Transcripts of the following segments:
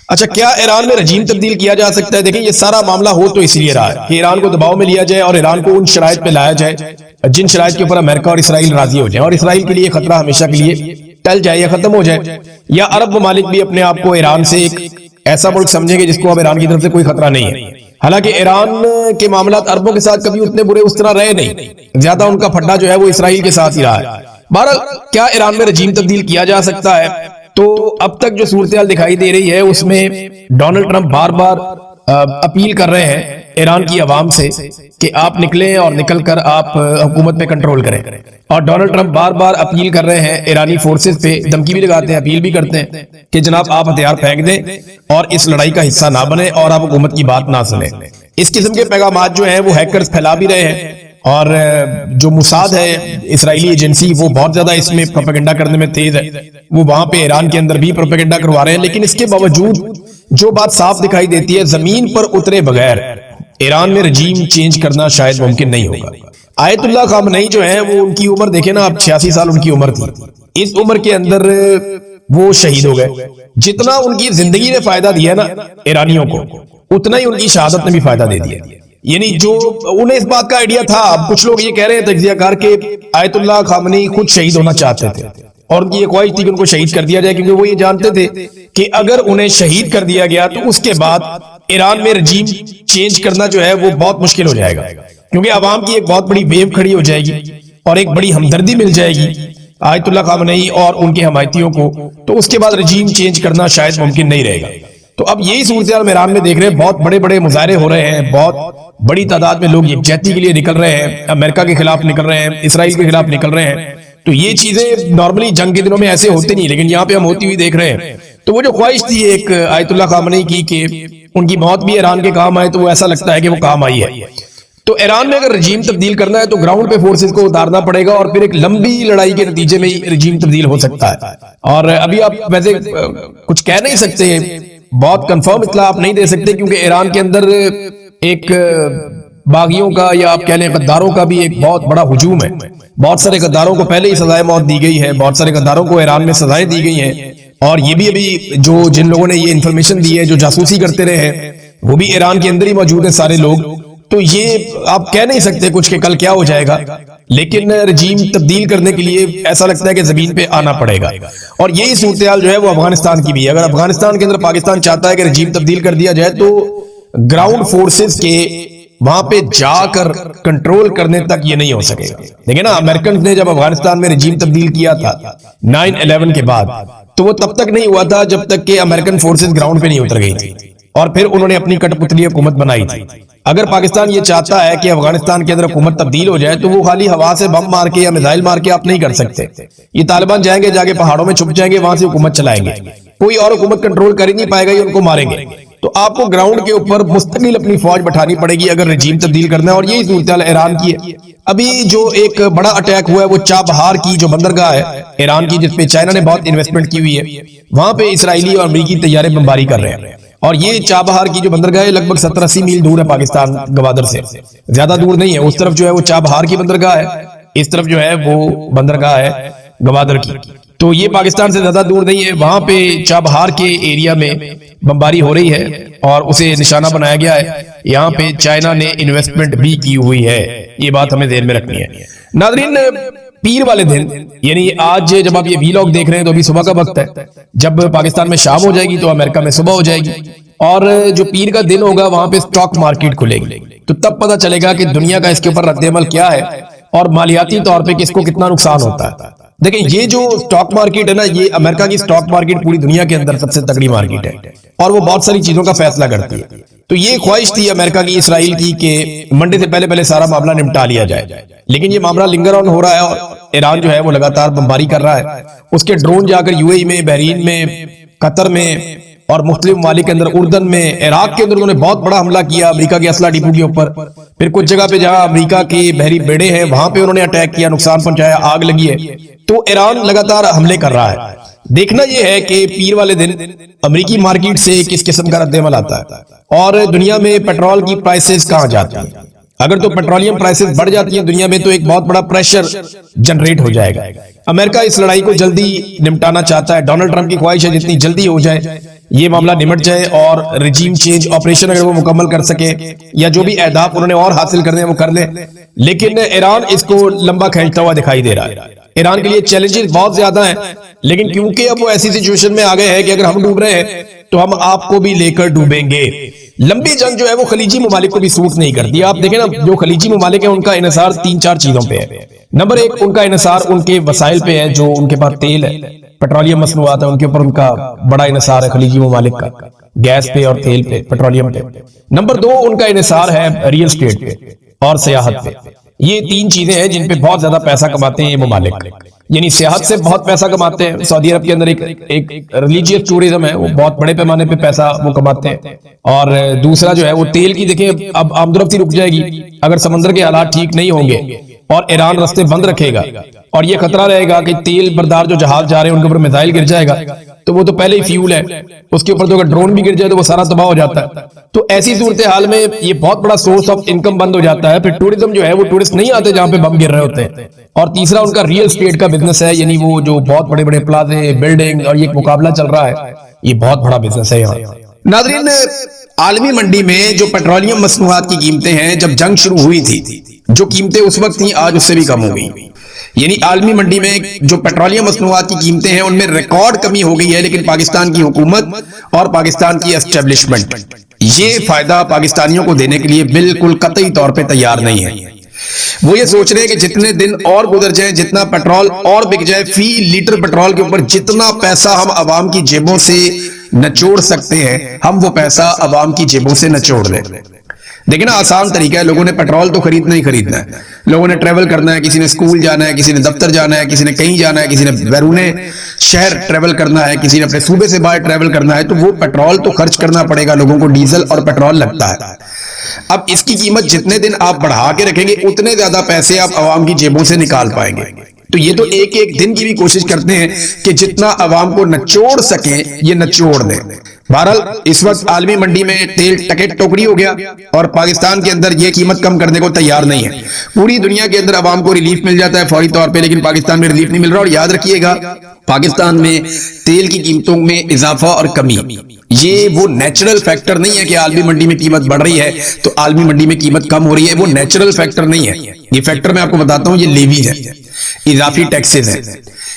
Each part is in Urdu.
اچھا، کیا ایران میں رجیم تبدیل کیا جا سکتا ہے؟ دیکھیں، یہ سارا معاملہ ہو تو اس لیے رہا ہے کہ ایران کو دباؤ میں لیا جائے اور ایران کو ان شرائط پہ لایا جائے جن شرائط کے اوپر امریکہ اور اسرائیل راضی ہو جائیں، اور اسرائیل کے لیے خطرہ ہمیشہ کے لیے ٹل جائے یا ختم ہو جائے، یا عرب ممالک بھی اپنے آپ کو ایران سے ایک ایسا ملک سمجھیں گے جس کو اب ایران کی طرف سے کوئی خطرہ نہیں ہے۔ حالانکہ ایران کے معاملات عربوں کے ساتھ کبھی اتنے برے اس طرح رہے نہیں، زیادہ ان کا پھڈا جو ہے وہ اسرائیل کے ساتھ ہی رہا ہے۔ بہرحال، کیا ایران میں رجیم تبدیل کیا جا سکتا ہے؟ تو اب تک جو صورتحال دکھائی دے رہی ہے اس میں ڈونلڈ ٹرمپ بار بار اپیل کر رہے ہیں ایران کی عوام سے کہ آپ نکلیں اور نکل کر آپ حکومت پہ کنٹرول کریں، اور ڈونلڈ ٹرمپ بار بار اپیل کر رہے ہیں ایرانی فورسز پہ، دھمکی بھی لگاتے ہیں، اپیل بھی کرتے ہیں کہ جناب آپ ہتھیار پھینک دیں اور اس لڑائی کا حصہ نہ بنیں اور آپ حکومت کی بات نہ سنیں۔ اس قسم کے پیغامات جو ہیں وہ ہیکرز پھیلا بھی رہے ہیں، اور جو موساد ہے اسرائیلی ایجنسی وہ بہت زیادہ اس میں پروپیگنڈا کرنے میں تیز ہے، وہ وہاں پہ ایران کے اندر بھی پروپیگنڈا کروا رہے ہیں۔ لیکن اس کے باوجود جو بات صاف دکھائی دیتی ہے، زمین پر اترے بغیر ایران میں رجیم چینج کرنا شاید ممکن نہیں ہوگا۔ آیت اللہ خامنئی جو ہیں وہ ان کی عمر دیکھیں نا، اب 86 سال ان کی عمر تھی، اس عمر کے اندر وہ شہید ہو گئے۔ جتنا ان کی زندگی نے فائدہ دیا نا ایرانیوں کو، اتنا ہی ان کی شہادت نے بھی فائدہ دے دیا۔ یعنی جو انہیں اس بات کا آئیڈیا تھا، اب کچھ لوگ یہ کہہ رہے ہیں تجزیہ کار کہ آیت اللہ خامنئی خود شہید ہونا چاہتے تھے، اور ان کی یہ خواہش تھی کہ ان کو شہید کر دیا جائے، کیونکہ وہ یہ جانتے تھے کہ اگر انہیں شہید کر دیا گیا تو اس کے بعد ایران میں رجیم چینج کرنا جو ہے وہ بہت مشکل ہو جائے گا، کیونکہ عوام کی ایک بہت بڑی ویو کھڑی ہو جائے گی اور ایک بڑی ہمدردی مل جائے گی آیت اللہ خامنئی اور ان کے حمایتیوں کو، تو اس کے بعد رجیم چینج کرنا شاید ممکن نہیں رہے گا۔ تو اب یہی صورتحال ہم ایران میں دیکھ رہے ہیں، بہت بڑے بڑے مظاہرے ہو رہے ہیں، بہت بڑی تعداد میں لوگ یکجہتی کے لیے نکل رہے ہیں، امریکہ کے خلاف نکل رہے ہیں، اسرائیل کے خلاف نکل رہے ہیں۔ تو یہ چیزیں نارملی جنگ کے دنوں میں ایسے ہوتے نہیں، لیکن یہاں پہ ہم ہوتی ہوئی دیکھ رہے ہیں۔ تو وہ جو خواہش تھی ایک آیت اللہ خامنئی کی کہ ان کی موت بھی ایران کے کام آئے، تو وہ ایسا لگتا ہے کہ وہ کام آئی ہے۔ تو ایران میں اگر رجیم تبدیل کرنا ہے تو گراؤنڈ پہ فورسز کو اتارنا پڑے گا، اور پھر ایک لمبی لڑائی کے نتیجے میں رجیم تبدیل ہو سکتا ہے۔ اور ابھی آپ ویسے کچھ کہہ نہیں سکتے، بہت کنفرم اطلاع آپ نہیں دے سکتے، کیونکہ ایران کے اندر ایک باغیوں کا یا آپ کہہ لیں غداروں کا بھی ایک بہت بڑا ہجوم ہے۔ بہت سارے غداروں کو پہلے ہی سزائے موت دی گئی ہے، بہت سارے غداروں کو ایران میں سزائیں دی گئی ہیں، اور یہ بھی ابھی جن لوگوں نے یہ انفارمیشن دی ہے، جو جاسوسی کرتے رہے ہیں، وہ بھی ایران کے اندر ہی موجود ہیں سارے لوگ۔ تو یہ آپ کہہ نہیں سکتے کچھ کہ کل کیا ہو جائے گا، لیکن رجیم تبدیل کرنے کے لیے ایسا لگتا ہے کہ زمین پہ آنا پڑے گا۔ اور یہی صورتحال جو ہے وہ افغانستان کی بھی ہے۔ اگر افغانستان کے اندر پاکستان چاہتا ہے کہ رجیم تبدیل کر دیا جائے، تو گراؤنڈ فورسز کے وہاں پہ جا کر کنٹرول کرنے تک یہ نہیں ہو سکے گا۔ دیکھیں نا، امریکنز نے جب افغانستان میں رجیم تبدیل کیا تھا 9/11 کے بعد، تو وہ تب تک نہیں ہوا تھا جب تک کہ امریکن فورسز گراؤنڈ پہ نہیں اتر گئی تھی، اور پھر انہوں نے اپنی کٹ پتلی حکومت بنائی تھی۔ اگر پاکستان یہ چاہتا ہے کہ افغانستان کے اندر حکومت تبدیل ہو جائے، تو وہ خالی ہوا سے بم مار کے یا میزائل مار کے آپ نہیں کر سکتے۔ یہ طالبان جائیں گے، جا کے پہاڑوں میں چھپ جائیں گے، وہاں سے حکومت چلائیں گے، کوئی اور حکومت کنٹرول کر ہی نہیں پائے گا، یہ ان کو ماریں گے۔ تو آپ کو گراؤنڈ کے اوپر مستقل اپنی فوج بٹھانی پڑے گی اگر رجیم تبدیل کرنا ہے، اور یہی صورتحال ایران کی ہے۔ ابھی جو ایک بڑا اٹیک ہوا ہے وہ چابہار کی جو بندرگاہ ہے ایران کی، جس پہ چائنا نے بہت انویسٹمنٹ کی ہوئی ہے، وہاں پہ اسرائیلی اور امریکی طیارے بمباری کر رہے ہیں۔ اور یہ چابہار کی جو بندرگاہ ہے لگ بھگ 70-80 میل دور ہے پاکستان گوادر سے، زیادہ دور نہیں ہے۔ اس طرف جو ہے وہ چابہار کی بندرگاہ ہے، اس طرف جو ہے وہ بندرگاہ ہے گوادر کی، تو یہ پاکستان سے زیادہ دور نہیں ہے۔ وہاں پہ چابہار کے ایریا میں بمباری ہو رہی ہے اور اسے نشانہ بنایا گیا ہے۔ یہاں پہ چائنا نے انویسٹمنٹ بھی کی ہوئی ہے، یہ بات ہمیں ذہن میں رکھنی ہے۔ ناظرین، پیر والے دن، یعنی آج جب آپ یہ ویلاگ دیکھ رہے ہیں تو ابھی صبح کا وقت ہے، جب پاکستان میں شام ہو جائے گی تو امریکہ میں صبح ہو جائے گی، اور جو پیر کا دن ہوگا وہاں پہ سٹاک مارکیٹ کھلے گی، تو تب پتہ چلے گا کہ دنیا کا اس کے اوپر رد عمل کیا ہے اور مالیاتی طور پہ کس کو کتنا نقصان ہوتا ہے۔ دیکھیں، یہ جو سٹاک مارکیٹ ہے نا، یہ امریکہ کی سٹاک مارکیٹ پوری دنیا کے اندر سب سے تگڑی مارکیٹ ہے، اور وہ بہت ساری چیزوں کا فیصلہ کرتی ہے۔ تو یہ خواہش تھی امریکہ کی، اسرائیل کی، کہ منڈے سے پہلے سارا معاملہ نمٹا لیا جائے، لیکن یہ معاملہ لنگر آن ہو رہا ہے، اور ایران جو ہے وہ لگاتار بمباری کر رہا ہے۔ اس کے ڈرون جا کر UAE میں، بحرین میں، قطر میں اور مختلف ممالک کے اندر، اردن میں، عراق کے اندر انہوں نے بہت بڑا حملہ کیا امریکہ کے اسلحہ ڈپو کے اوپر۔ پھر کچھ جگہ پہ جہاں امریکہ کے بحری بیڑے ہیں وہاں پہ انہوں نے اٹیک کیا، نقصان پہنچایا، آگ لگی ہے۔ تو ایران لگاتار حملے کر رہا ہے۔ دیکھنا یہ ہے کہ پیر والے دن امریکی مارکیٹ سے کس قسم کا رد عمل آتا ہے، اور دنیا میں پیٹرول کی پرائسز کہاں جاتی ہیں۔ اگر تو پیٹرولیم پرائسز بڑھ جاتی ہیں دنیا میں تو ایک بہت بڑا پریشر جنریٹ ہو جائے گا۔ امریکہ اس لڑائی کو جلدی نمٹانا چاہتا ہے، ڈونلڈ ٹرمپ کی خواہش ہے جتنی جلدی ہو جائے یہ معاملہ نمٹ جائے اور رجیم چینج آپریشن اگر وہ مکمل کر سکے یا جو بھی اہداف انہوں نے اور حاصل کرنے ہیں وہ کر لیں. لیکن ایران اس کو لمبا کھینچتا ہوا دکھائی دے رہا ہے. ایران کے لیے چیلنجز بہت زیادہ ہیں، لیکن کیونکہ اب وہ ایسی سچویشن میں آ گئے ہیں کہ اگر ہم ڈوب رہے ہیں تو ہم آپ کو بھی لے کر ڈوبیں گے. لمبی جنگ جو ہے وہ خلیجی ممالک کو بھی سوٹ نہیں کرتی. آپ دیکھیں نا، جو خلیجی ممالک ہیں ان کا انحصار 3-4 چیزوں پہ ہے. نمبر 1 ان کا انحصار ان کے وسائل پہ ہے، جو ان کے پاس تیل ہے، پیٹرولیم مصنوعات ہیں، ان کے اوپر ان کا بڑا انحصار ہے خلیجی ممالک کا، گیس پہ اور تیل پہ، پیٹرولیم پہ. نمبر 2 ان کا انحصار ہے ریل اسٹیٹ پہ اور سیاحت پہ. یہ 3 چیزیں ہیں جن پہ بہت زیادہ پیسہ کماتے ہیں یہ ممالک. یعنی سیاحت سے بہت پیسہ کماتے ہیں. سعودی عرب کے اندر ایک ریلیجیس ٹورزم ہے، وہ بہت بڑے پیمانے پہ پیسہ وہ کماتے ہیں. اور دوسرا جو ہے وہ تیل کی، دیکھیں اب آمدورفتی رک جائے گی اگر سمندر کے حالات ٹھیک نہیں ہوں گے اور ایران رستے بند رکھے گا اور یہ خطرہ رہے گا کہ تیل بردار جو جہاز جا رہے ہیں ان کے اوپر میزائل گر جائے گا، تو وہ تو پہلے ہی فیول ہے، اس کے اوپر تو اگر ڈرون بھی گر جائے تو وہ سارا تباہ ہو جاتا ہے. تو ایسی صورتحال میں یہ بہت بڑا سورس آف انکم بند ہو جاتا ہے. پھر ٹورزم جو ہے وہ ٹورسٹ نہیں آتے جہاں پہ بم گر رہے ہوتے ہیں. اور تیسرا ان کا ریل اسٹیٹ کا بزنس ہے، یعنی وہ جو بہت بڑے بڑے پلازے، بلڈنگ، اور یہ مقابلہ چل رہا ہے، یہ بہت بڑا بزنس ہے یہاں. ناظرین، عالمی منڈی میں جو پیٹرولیم مصنوعات کی قیمتیں ہیں، جب جنگ شروع ہوئی تھی جو قیمتیں اس وقت تھیں آج اس سے بھی کم ہو گئی. یعنی عالمی منڈی میں جو پیٹرولیم مصنوعات کی قیمتیں ہیں ان میں ریکارڈ کمی ہو گئی ہے، لیکن پاکستان کی حکومت اور پاکستان کی اسٹیبلشمنٹ یہ فائدہ پاکستانیوں کو دینے کے لیے بالکل قطعی طور پہ تیار نہیں ہے. وہ یہ سوچ رہے ہیں کہ جتنے دن اور گزر جائیں، جتنا پیٹرول اور بک جائے، فی لیٹر پیٹرول کے اوپر جتنا پیسہ ہم عوام کی جیبوں سے نچوڑ سکتے ہیں ہم وہ پیسہ عوام کی جیبوں سے نچوڑ لیں. دیکھیں نا، آسان طریقہ ہے. لوگوں نے پیٹرول تو خریدنا ہی خریدنا ہے، لوگوں نے ٹریول کرنا ہے، کسی نے اسکول جانا ہے، کسی نے دفتر جانا ہے، کسی نے کہیں جانا ہے، کسی نے بیرون شہر ٹریول کرنا ہے، کسی نے اپنے صوبے سے باہر ٹریول کرنا ہے، تو وہ پیٹرول تو خرچ کرنا پڑے گا. لوگوں کو ڈیزل اور پیٹرول لگتا ہے. اب اس کی قیمت جتنے دن آپ بڑھا کے رکھیں گے اتنے زیادہ پیسے آپ عوام کی جیبوں سے نکال پائیں گے. تو یہ تو ایک ایک دن کی بھی کوشش کرتے ہیں کہ جتنا عوام کو نچوڑ سکیں یہ نچوڑ دیں. بہرحال اس وقت عالمی منڈی میں تیل ٹکٹ ٹوکری ہو گیا اور پاکستان کے اندر یہ قیمت کم کرنے کو تیار نہیں ہے. پوری دنیا کے اندر عوام کو ریلیف مل جاتا ہے فوری طور پہ، لیکن پاکستان میں ریلیف نہیں مل رہا. اور یاد رکھیے گا، پاکستان میں تیل کی قیمتوں میں اضافہ اور کمی یہ وہ نیچرل فیکٹر نہیں ہے کہ عالمی منڈی میں قیمت بڑھ رہی ہے تو عالمی منڈی میں قیمت کم ہو رہی ہے. وہ نیچرل فیکٹر نہیں ہے. یہ فیکٹر میں آپ کو بتاتا ہوں، یہ لیویز ہے، اضافی ٹیکسز ہیں.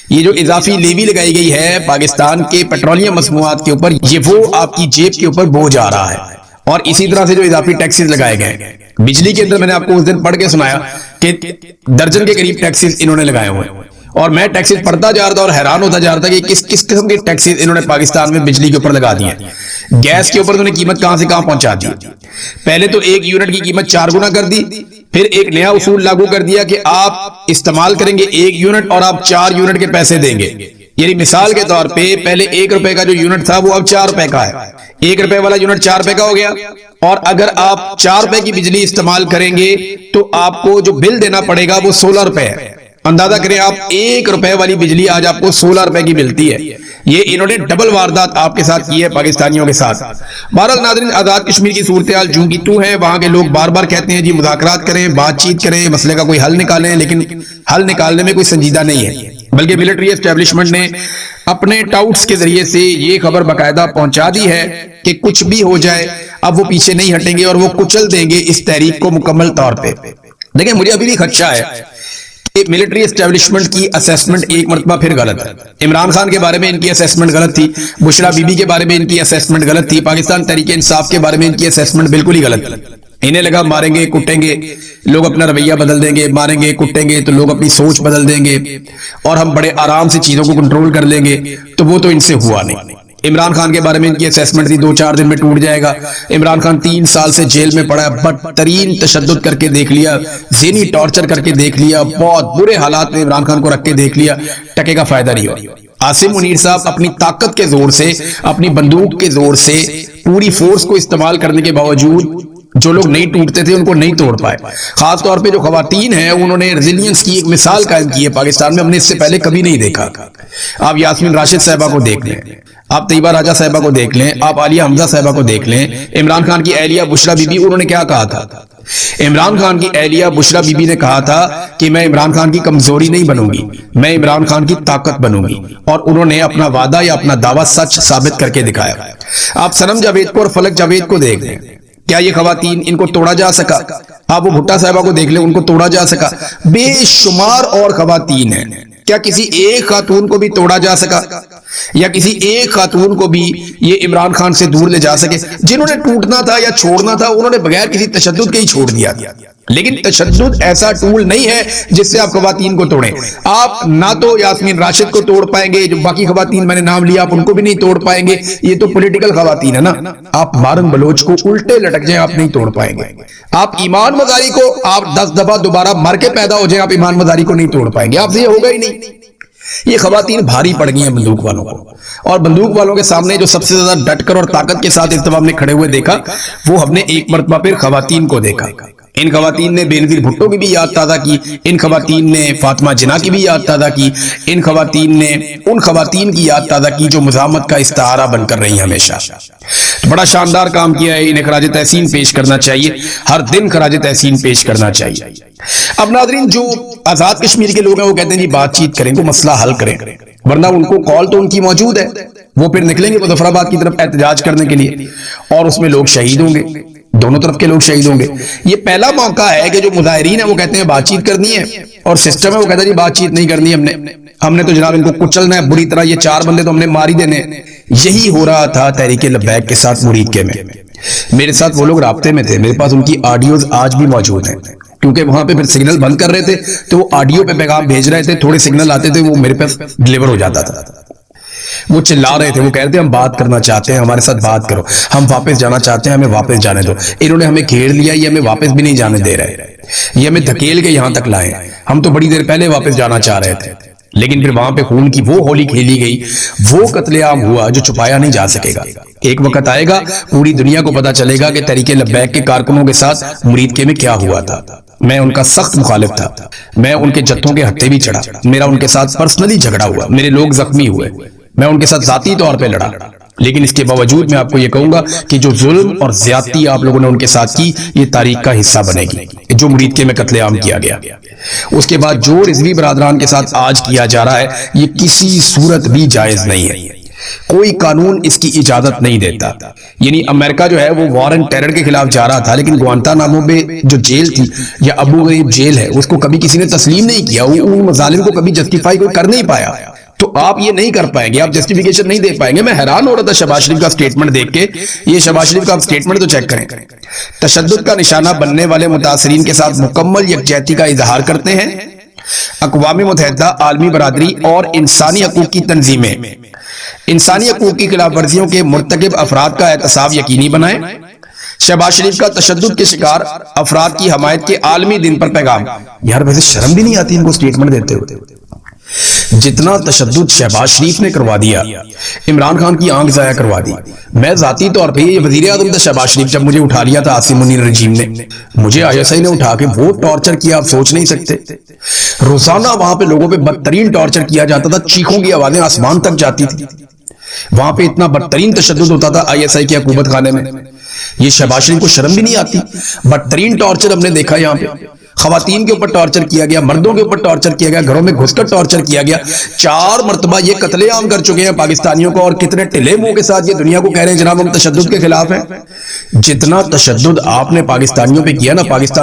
یہ جو اضافی لیوی لگائی گئی ہے پاکستان کے پیٹرولیم مصنوعات کے اوپر، یہ وہ آپ کی جیب کے اوپر بوجھ آ رہا ہے. اور اسی طرح سے جو اضافی ٹیکسز لگائے گئے ہیں، بجلی کے اندر میں نے آپ کو اس دن پڑھ کے سنایا کہ درجن کے قریب ٹیکسز انہوں نے لگائے ہوئے ہیں. اور میں ٹیکسز پڑھتا جا رہا تھا اور حیران ہوتا جا رہا تھا کہ کس کس قسم کے ٹیکسز انہوں نے پاکستان میں بجلی کے اوپر لگا دیے. گیس کے اوپر انہوں نے قیمت کہاں سے کہاں پہنچا دی. پہلے تو 1 یونٹ کی قیمت 4 گنا کر دی، پھر ایک نیا اصول لاگو کر دیا کہ آپ استعمال کریں گے 1 یونٹ اور آپ 4 یونٹ کے پیسے دیں گے. یعنی مثال کے طور پہ پہلے 1 روپے کا جو یونٹ تھا وہ اب 4 روپے کا ہے. 1 روپے والا یونٹ 4 روپے کا ہو گیا. اور اگر آپ 4 روپے کی بجلی استعمال کریں گے تو آپ کو جو بل دینا پڑے گا وہ 16 روپے ہے. اندازہ کریں آپ 1 روپے والی بجلی آج آپ کو 16 روپے کی ملتی ہے. یہ انہوں نے ڈبل واردات آپ کے ساتھ کی ہے پاکستانیوں کے ساتھ. بہرحال ناظرین، آزاد کشمیر کی صورتحال جوں کی توں ہے. وہاں کے لوگ بار بار کہتے ہیں جی مذاکرات کریں، بات چیت کریں، مسئلے کا کوئی حل نکالیں، لیکن حل نکالنے میں کوئی سنجیدہ نہیں ہے. بلکہ ملٹری اسٹیبلشمنٹ نے اپنے ٹاؤٹس کے ذریعے سے یہ خبر باقاعدہ پہنچا دی ہے کہ کچھ بھی ہو جائے اب وہ پیچھے نہیں ہٹیں گے اور وہ کچل دیں گے اس تحریک کو مکمل طور پہ. دیکھیں، مجھے ابھی بھی خدشہ ہے کہ ملٹری اسٹیبلشمنٹ کی اسیسمنٹ ایک مرتبہ پھر غلط ہے. عمران خان کے بارے میں ان کی اسیسمنٹ غلط تھی، بشرا بی بی کے بارے میں ان کی اسیسمنٹ غلط تھی، پاکستان تحریک انصاف کے بارے میں ان کی اسیسمنٹ بالکل ہی غلط تھی. انہیں لگا ماریں گے کٹیں گے لوگ اپنا رویہ بدل دیں گے، ماریں گے کٹیں گے تو لوگ اپنی سوچ بدل دیں گے اور ہم بڑے آرام سے چیزوں کو کنٹرول کر لیں گے. تو وہ تو ان سے ہوا نہیں. عمران خان کے بارے میں ان کی اسیسمنٹ تھی 2-4 دن میں ٹوٹ جائے گا. عمران خان 3 سال سے جیل میں پڑا ہے، بدترین تشدد کر کے دیکھ لیا، ذہنی ٹارچر کر کے دیکھ لیا، بہت برے حالات میں عمران خان کو رکھ کے دیکھ لیا، ٹکے کا فائدہ نہیں ہوا. عاصم منیر صاحب اپنی طاقت کے زور سے، اپنی بندوق کے زور سے، پوری فورس کو استعمال کرنے کے باوجود جو لوگ نہیں ٹوٹتے تھے ان کو نہیں توڑ پائے. خاص طور پہ جو خواتین ہیں انہوں نے ریزیلینس کی ایک مثال قائم کی ہے پاکستان میں، ہم نے اس سے پہلے کبھی نہیں دیکھا. آپ یاسمین راشد صاحبہ کو دیکھ لیں، آپ طیبہ راجہ صاحبہ کو دیکھ لیں، آپ عالیہ حمزہ صاحبہ کو دیکھ لیں، عمران خان کی اہلیہ بشرا بی بی، انہوں نے کیا کہا تھا عمران خان کی اہلیہ بشرا بی بی نے کہا تھا کہ میں عمران خان کی کمزوری نہیں بنوں گی، میں عمران خان کی طاقت بنوں گی، اور انہوں نے اپنا وعدہ یا اپنا دعویٰ سچ ثابت کر کے دکھایا۔ آپ صنم جاوید کو اور فلک جاوید کو دیکھ لیں، کیا یہ خواتین ان کو توڑا جا سکا؟ آپ وہ بھٹا صاحبہ کو دیکھ لیں، ان کو توڑا جا سکا؟ بے شمار اور خواتین ہیں، کیا کسی ایک خاتون کو بھی توڑا جا سکا؟ یا کسی ایک خاتون کو بھی یہ عمران خان سے دور لے جا سکے؟ جنہوں نے ٹوٹنا تھا یا چھوڑنا تھا انہوں نے بغیر کسی تشدد کے ہی چھوڑ دیا۔ لیکن تشدد ایسا ٹول نہیں ہے جس سے آپ خواتین کو توڑیں۔ آپ نہ تو یاسمین راشد کو توڑ پائیں گے، جو باقی خواتین میں نے نام لیا آپ ان کو بھی نہیں توڑ پائیں گے، یہ تو پولیٹیکل خواتین ہے نا۔ آپ مارن بلوچ کو الٹے لٹک جائیں آپ نہیں توڑ پائیں گے۔ آپ ایمان مزاری کو آپ 10 دفعہ دوبارہ مر کے پیدا ہو جائیں، آپ ایمان مزاری کو نہیں توڑ پائیں گے، آپ سے یہ ہوگا ہی نہیں۔ یہ خواتین بھاری پڑ گئی ہیں بندوق والوں کو، اور بندوق والوں کے سامنے جو سب سے زیادہ ڈٹ کر اور طاقت کے ساتھ اس دفعہ ہم نے کھڑے ہوئے دیکھا، وہ ہم نے ایک مرتبہ پھر خواتین کو دیکھا۔ ان خواتین نے بینظیر بھٹو کی بھی یاد تازہ کی، ان خواتین نے فاطمہ جناح کی بھی یاد تازہ کی، ان خواتین نے ان خواتین کی یاد تازہ کی جو مزاحمت کا استعارہ بن کر رہی ہیں ہمیشہ۔ بڑا شاندار کام کیا ہے، انہیں خراج تحسین پیش کرنا چاہیے، ہر دن خراج تحسین پیش کرنا چاہیے۔ اب ناظرین، جو آزاد کشمیر کے لوگ ہیں وہ کہتے ہیں جی بات چیت کریں، کو مسئلہ حل کریں، ورنہ ان کو کال تو ان کی موجود ہے، وہ پھر نکلیں گے مظفر آباد کی طرف احتجاج کرنے کے لیے، اور اس میں لوگ شہید ہوں گے، دونوں طرف کے لوگ شہید ہوں گے۔ یہ پہلا موقع ہے کہ جو مظاہرین ہیں وہ کہتے ہیں بات چیت کرنی ہے، اور سسٹم ہے وہ کہتا ہے جی بات چیت نہیں کرنی، ہم نے تو جناب ان کو کچلنا ہے بری طرح، یہ 4 بندے تو ہم نے مار ہی دینے ہیں۔ یہی ہو رہا تھا تحریک لبیک کے ساتھ مرید کے میں۔ میرے ساتھ وہ لوگ رابطے میں تھے، میرے پاس ان کی آڈیوز آج بھی موجود ہیں، کیونکہ وہاں پہ پھر سگنل بند کر رہے تھے تو وہ آڈیو پہ پیغام بھیج رہے تھے، تھوڑے سگنل آتے تھے وہ میرے پاس ڈیلیور ہو جاتا تھا۔ وہ چلا رہے تھے، وہ کہہ رہے تھے ہم بات کرنا چاہتے ہیں، ہمارے ساتھ بات کرو، ہم واپس جانا چاہتے ہیں، ہمیں واپس جانے دو۔ انہوں نے ہمیں گھیر لیا، یہ ہمیں واپس بھی نہیں جانے دے رہے، یہ ہمیں دھکیل کے یہاں تک لائے، ہم تو بڑی دیر پہلے واپس جانا چاہ رہے تھے۔ لیکن پھر وہاں پہ خون کی وہ ہولی کھیلی گئی، وہ قتل عام ہوا جو چھپایا نہیں جا سکے گا۔ ایک وقت آئے گا پوری دنیا کو پتا چلے گا کہ تحریک لبیک کے کارکنوں کے ساتھ مرید کے میں کیا ہوا تھا۔ میں ان کا سخت مخالف تھا، میں ان کے جتھوں کے ہتھے بھی چڑھا، میرا ان کے ساتھ پرسنلی جھگڑا ہوا، میرے لوگ زخمی ہوئے، میں ان کے ساتھ ذاتی طور پہ لڑا، لیکن اس کے باوجود میں آپ کو یہ کہوں گا کہ جو ظلم اور زیادتی آپ لوگوں نے ان کے ساتھ کی یہ تاریخ کا حصہ بنے گی۔ جو مرید کے میں قتل عام کیا گیا، اس کے بعد جو رضوی برادران کے ساتھ آج کیا جا رہا ہے یہ کسی صورت بھی جائز نہیں ہے، کوئی قانون اس کی اجازت نہیں دیتا۔ یعنی امریکہ جو ہے وہ وار اینڈ ٹیرر کے خلاف جا رہا تھا، لیکن گوانتانامو میں جو جیل تھی یا ابو غریب جیل ہے اس کو کبھی کسی نے تسلیم نہیں کیا، ان مظالم کو کبھی جسٹیفائی کوئی کر نہیں پایا، تو آپ یہ نہیں کر پائیں گے، آپ جسٹیفیکیشن نہیں دے پائیں گے۔ میں حیران ہو رہا تھا شہباز شریف کا سٹیٹمنٹ دیکھ کے، یہ شہباز شریف کا آپ سٹیٹمنٹ تو چیک کریں، تشدد کا نشانہ بننے والے متاثرین کے ساتھ مکمل یکجہتی کا اظہار کرتے ہیں، اقوام متحدہ، عالمی برادری اور انسانی حقوق کی تنظیمیں انسانی حقوق کی خلاف ورزیوں کے مرتکب افراد کا احتساب یقینی بنائیں۔ شہباز شریف کا تشدد کے شکار افراد کی حمایت کے عالمی دن پر پیغام۔ یار ویسے شرم بھی نہیں آتی ان کو سٹیٹمنٹ دیتے ہوئے؟ جتنا تشدد شہباز شریف نے کروا دیا، عمران خان کی آنکھ ضائع کروا دی۔ میں ذاتی طور پہ یہ وزیر اعظم تھا شہباز شریف، جب مجھے اٹھا لیا تھا عاصم منیر رجیم نے، مجھے آئی ایس آئی نے اٹھا کے وہ ٹارچر کیا آپ سوچ نہیں سکتے۔ روزانہ وہاں پہ لوگوں پہ بدترین ٹارچر کیا جاتا تھا، چیخوں کی آوازیں آسمان تک جاتی تھی، وہاں پہ اتنا بدترین تشدد ہوتا تھا آئی ایس آئی کے حکومت خانے میں۔ یہ شہباز شریف کو شرم بھی نہیں آتی؟ بدترین ٹارچر ہم نے دیکھا یہاں پہ، خواتین کے اوپر ٹارچر کیا گیا، مردوں کے اوپر ٹارچر کیا گیا، گھروں میں گھس کر ٹارچر کیا گیا۔ 4 مرتبہ یہ قتل عام کر چکے ہیں پاکستانیوں کو، اور کتنے ٹلے منہ کے ساتھ یہ دنیا کو کہہ رہے ہیں جناب ہم تشدد کے خلاف ہیں۔ جتنا تشدد آپ نے پاکستانیوں پہ کیا نا، پاکستان